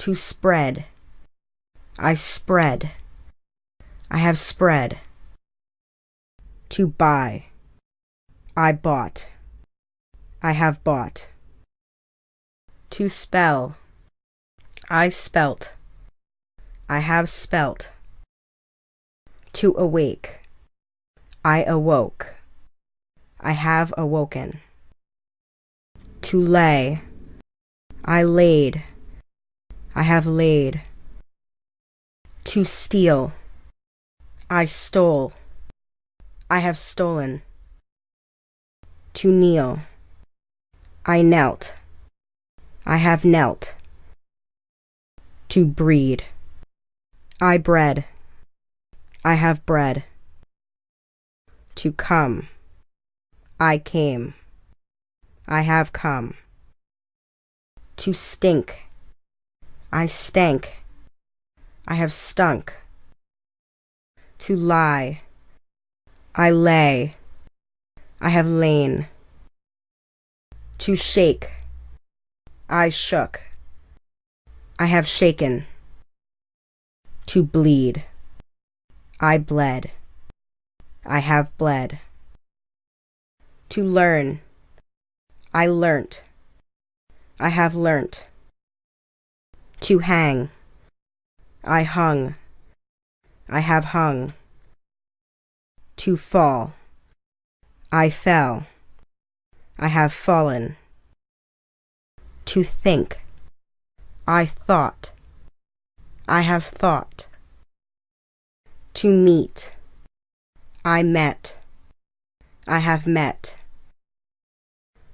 To spread. I spread. I have spread. To buy. I bought. I have bought. To spell. I spelt. I have spelt. To awake. I awoke. I have awoken. To lay. I laid. I have laid. To steal. I stole. I have stolen. To kneel. I knelt. I have knelt. To breed. I bred. I have bred. To come. I came. I have come. To stink. I stank. I have stunk. To lie. I lay. I have lain. To shake. I shook. I have shaken. To bleed. I bled. I have bled. To learn. I learnt. I have learnt. To hang. I hung. I have hung. To fall. I fell. I have fallen. To think. I thought. I have thought. To meet. I met. I have met.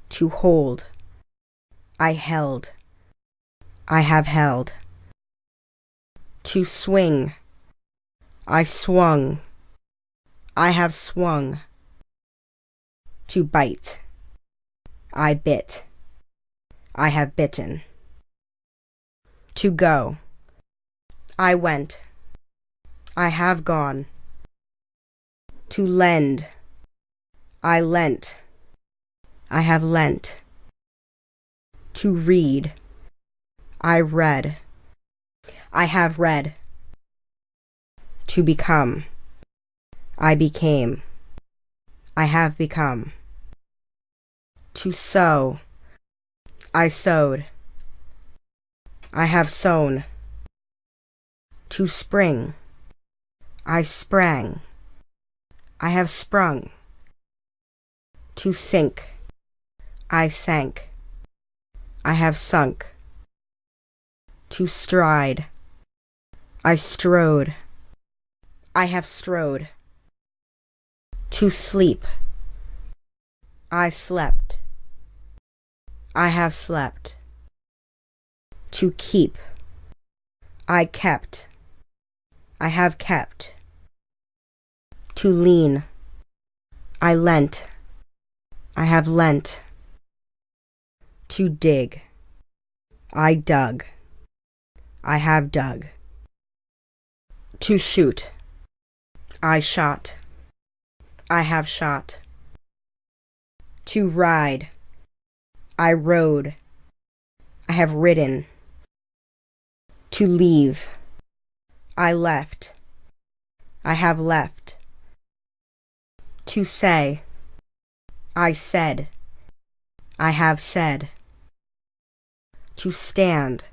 To hold. I held. I have held. To swing. I swung. I have swung. To bite. I bit. I have bitten. To go. I went. I have gone. To lend. I lent. I have lent. To read. I read. I have read. To become. I became. I have become. To sow. I sowed. I have sown. To spring. I sprang. I have sprung. To sink. I sank. I have sunk. To stride. I strode. I have strode. To sleep. I slept. I have slept. To keep. I kept. I have kept. To lean. I lent. I have lent. To dig. I dug. I have dug. To shoot. I shot. I have shot. To ride. I rode. I have ridden. To leave. I left. I have left. To say. I said. I have said. To stand.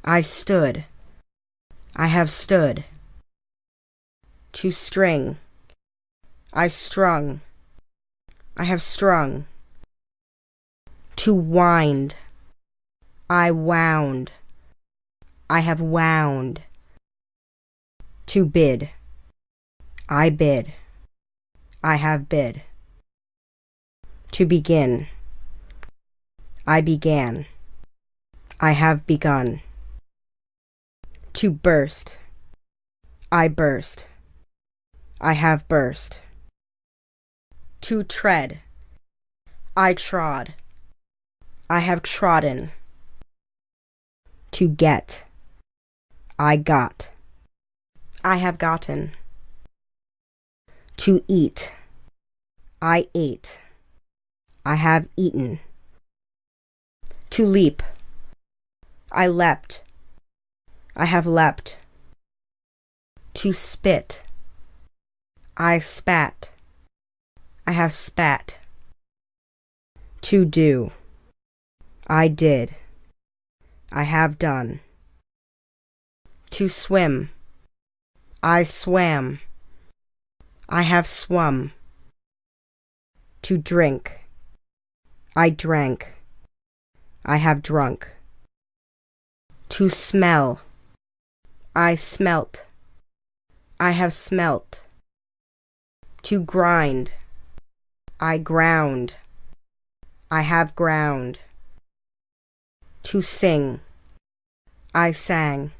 I stood. I have stood. To string. I strung. I have strung. To wind. I wound. I have wound. To bid. I bid. I have bid. To begin. I began. I have begun. To burst. I burst. I have burst. To tread. I trod. I have trodden. To get. I got. I have gotten. To eat. I ate. I have eaten. To leap. I leapt. I have leapt. To spit. I spat. I have spat. To do. I did. I have done. To swim. I swam. I have swum. To drink. I drank. I have drunk. To smell. I smelt. I have smelt. To grind. I ground. I have ground. To sing. I sang.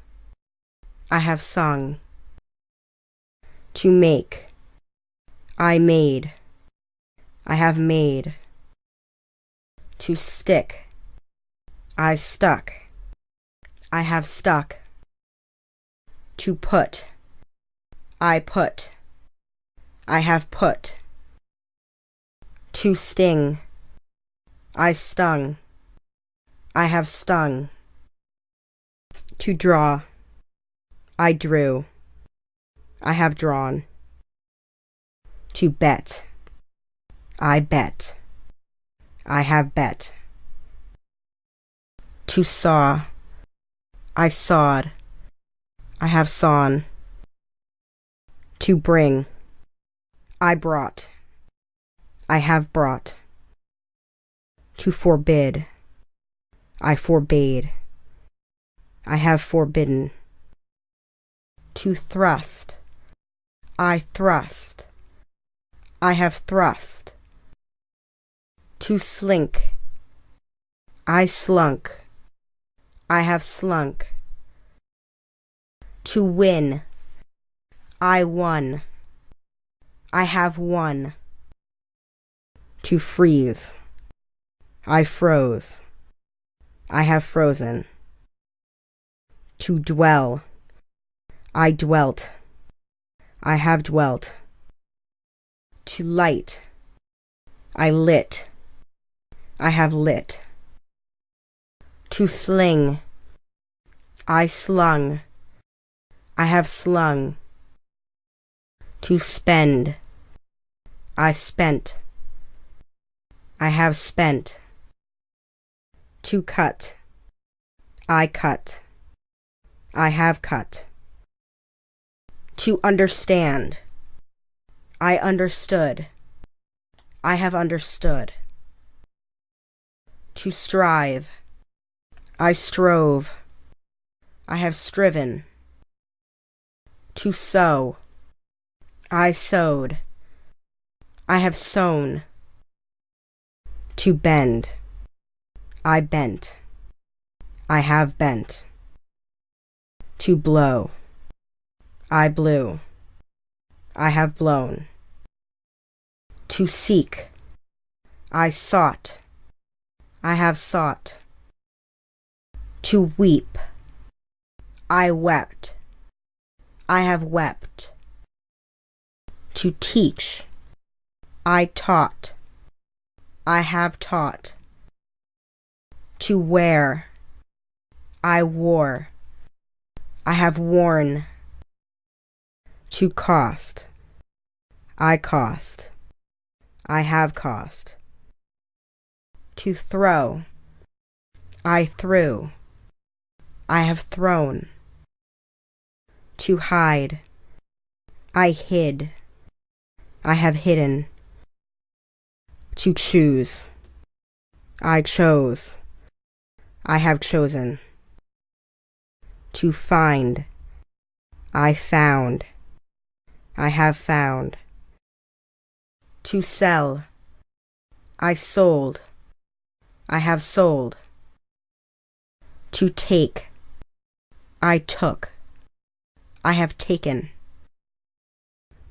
I have sung. To make. I made. I have made. To stick. I stuck. I have stuck. To put. I put. I have put. To sting. I stung. I have stung. To draw. I drew. I have drawn. To bet. I bet. I have bet. To saw. I sawed. I have sawn. To bring. I brought. I have brought. To forbid. I forbade. I have forbidden. To thrust. I thrust. I have thrust. To slink. I slunk. I have slunk. To win. I won. I have won. To freeze. I froze. I have frozen. To dwell. I dwelt. I have dwelt. To light. I lit. I have lit. To sling. I slung. I have slung. To spend. I spent. I have spent. To cut. I cut. I have cut. To understand. I understood. I have understood. To strive. I strove. I have striven. To sow. I sowed. I have sown. To bend. I bent. I have bent. To blow. I blew. I have blown. To seek. I sought. I have sought. To weep. I wept. I have wept. To teach. I taught. I have taught. To wear. I wore. I have worn. To cost. I cost. I have cost. To throw. I threw. I have thrown. To hide. I hid. I have hidden. To choose. I chose. I have chosen. To find. I found. I have found. To sell. I sold. I have sold. To take. I took. I have taken.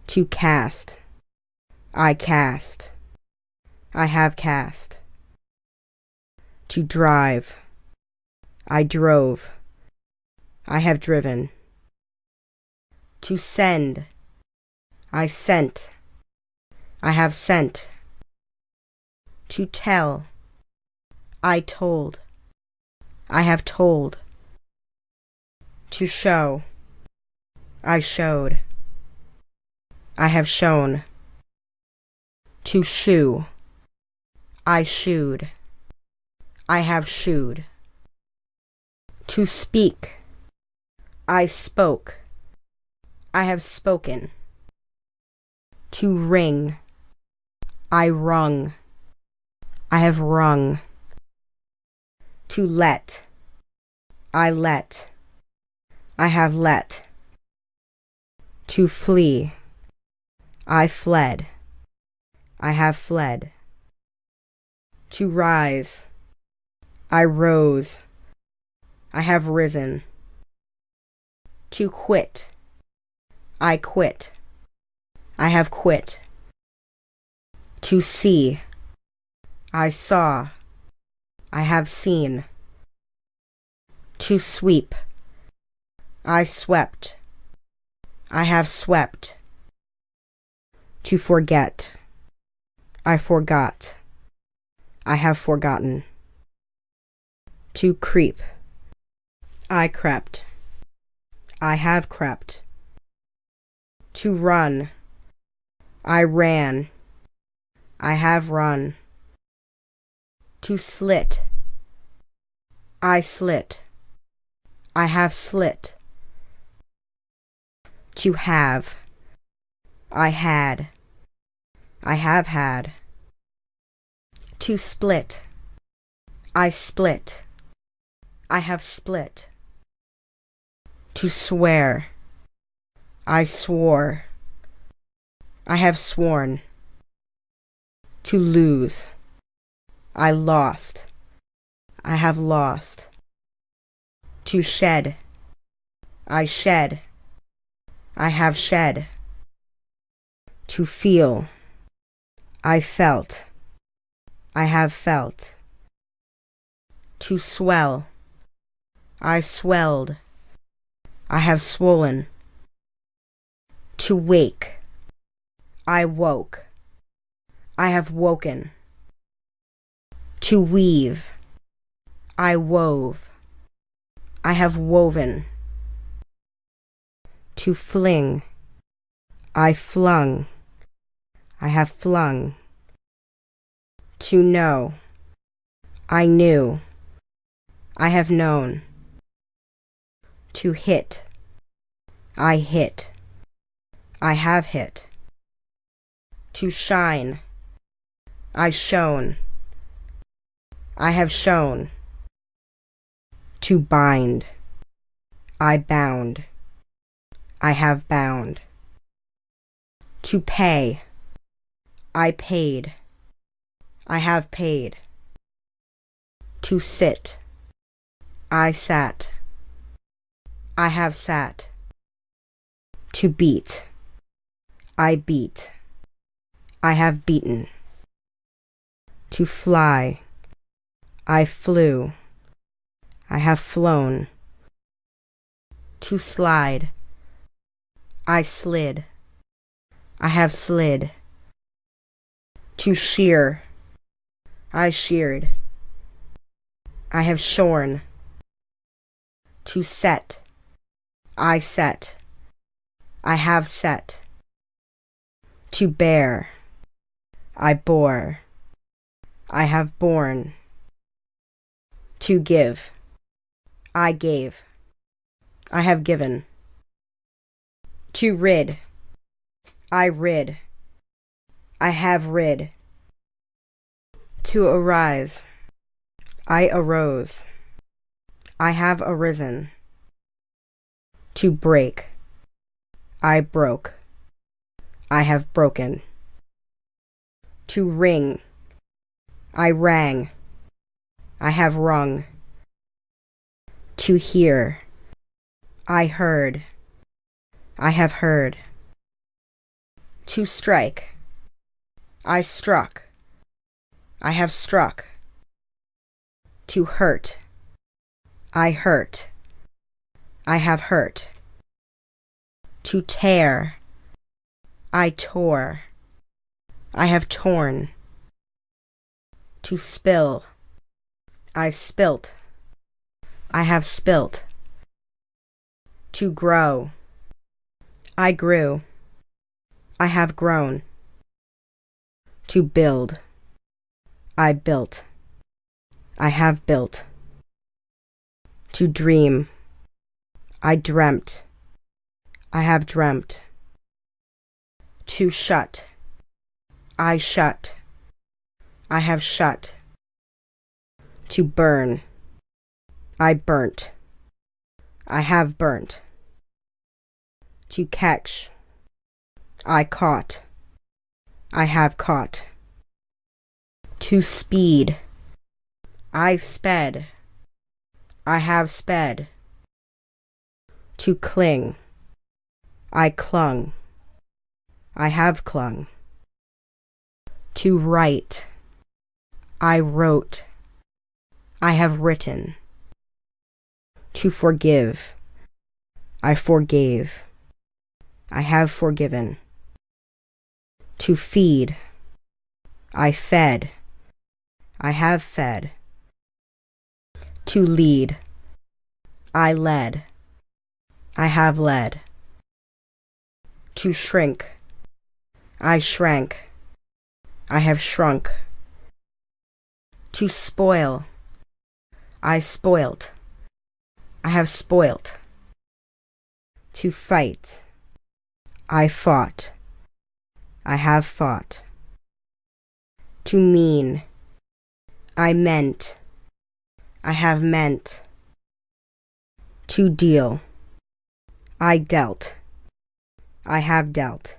To cast. I cast. I have cast. To drive. I drove. I have driven. To send. I sent. I have sent. To tell. I told. I have told. To show. I showed. I have shown. To shoe. I shoed. I have shoed. To speak. I spoke. I have spoken. To ring. I rung. I have rung. To let. I let. I have let. To flee. I fled. I have fled. To rise. I rose. I have risen. To quit. I quit. I have quit. To see. I saw. I have seen. To sweep. I swept. I have swept. To forget. I forgot. I have forgotten. To creep. I crept. I have crept. To run. I ran. I have run. To slit. I slit. I have slit. To have. I had. I have had. To split. I split. I have split. To swear. I swore. I have sworn. To lose. I lost. I have lost. To shed. I shed. I have shed. To feel. I felt. I have felt. To swell. I swelled. I have swollen. To wake. I woke. I have woken. To weave. I wove. I have woven. To fling. I flung. I have flung. To know. I knew. I have known. To hit. I hit. I have hit. To shine. I shone. I have shown. To bind. I bound. I have bound. To pay. I paid. I have paid. To sit. I sat. I have sat. To beat. I beat. I have beaten. To fly. I flew. I have flown. To slide. I slid. I have slid. To shear. I sheared. I have shorn. To set. I set. I have set. To bear. I bore. I have borne. To give. I gave. I have given. To rid. I rid. I have rid. To arise. I arose. I have arisen. To break. I broke. I have broken. To ring. I rang. I have rung. To hear. I heard. I have heard. To strike. I struck. I have struck. To hurt. I hurt. I have hurt. To tear. I tore. I have torn. To spill. I spilt. I have spilt. To grow. I grew. I have grown. To build. I built. I have built. To dream. I dreamt. I have dreamt. To shut. I shut. I have shut. To burn. I burnt. I have burnt. To catch. I caught. I have caught. To speed. I sped. I have sped. To cling. I clung. I have clung. To write. I wrote. I have written. To forgive. I forgave. I have forgiven. To feed. I fed. I have fed. To lead. I led. I have led. To shrink. I shrank. I have shrunk. To spoil. I spoilt. I have spoilt. To fight. I fought. I have fought. To mean. I meant. I have meant. To deal. I dealt. I have dealt.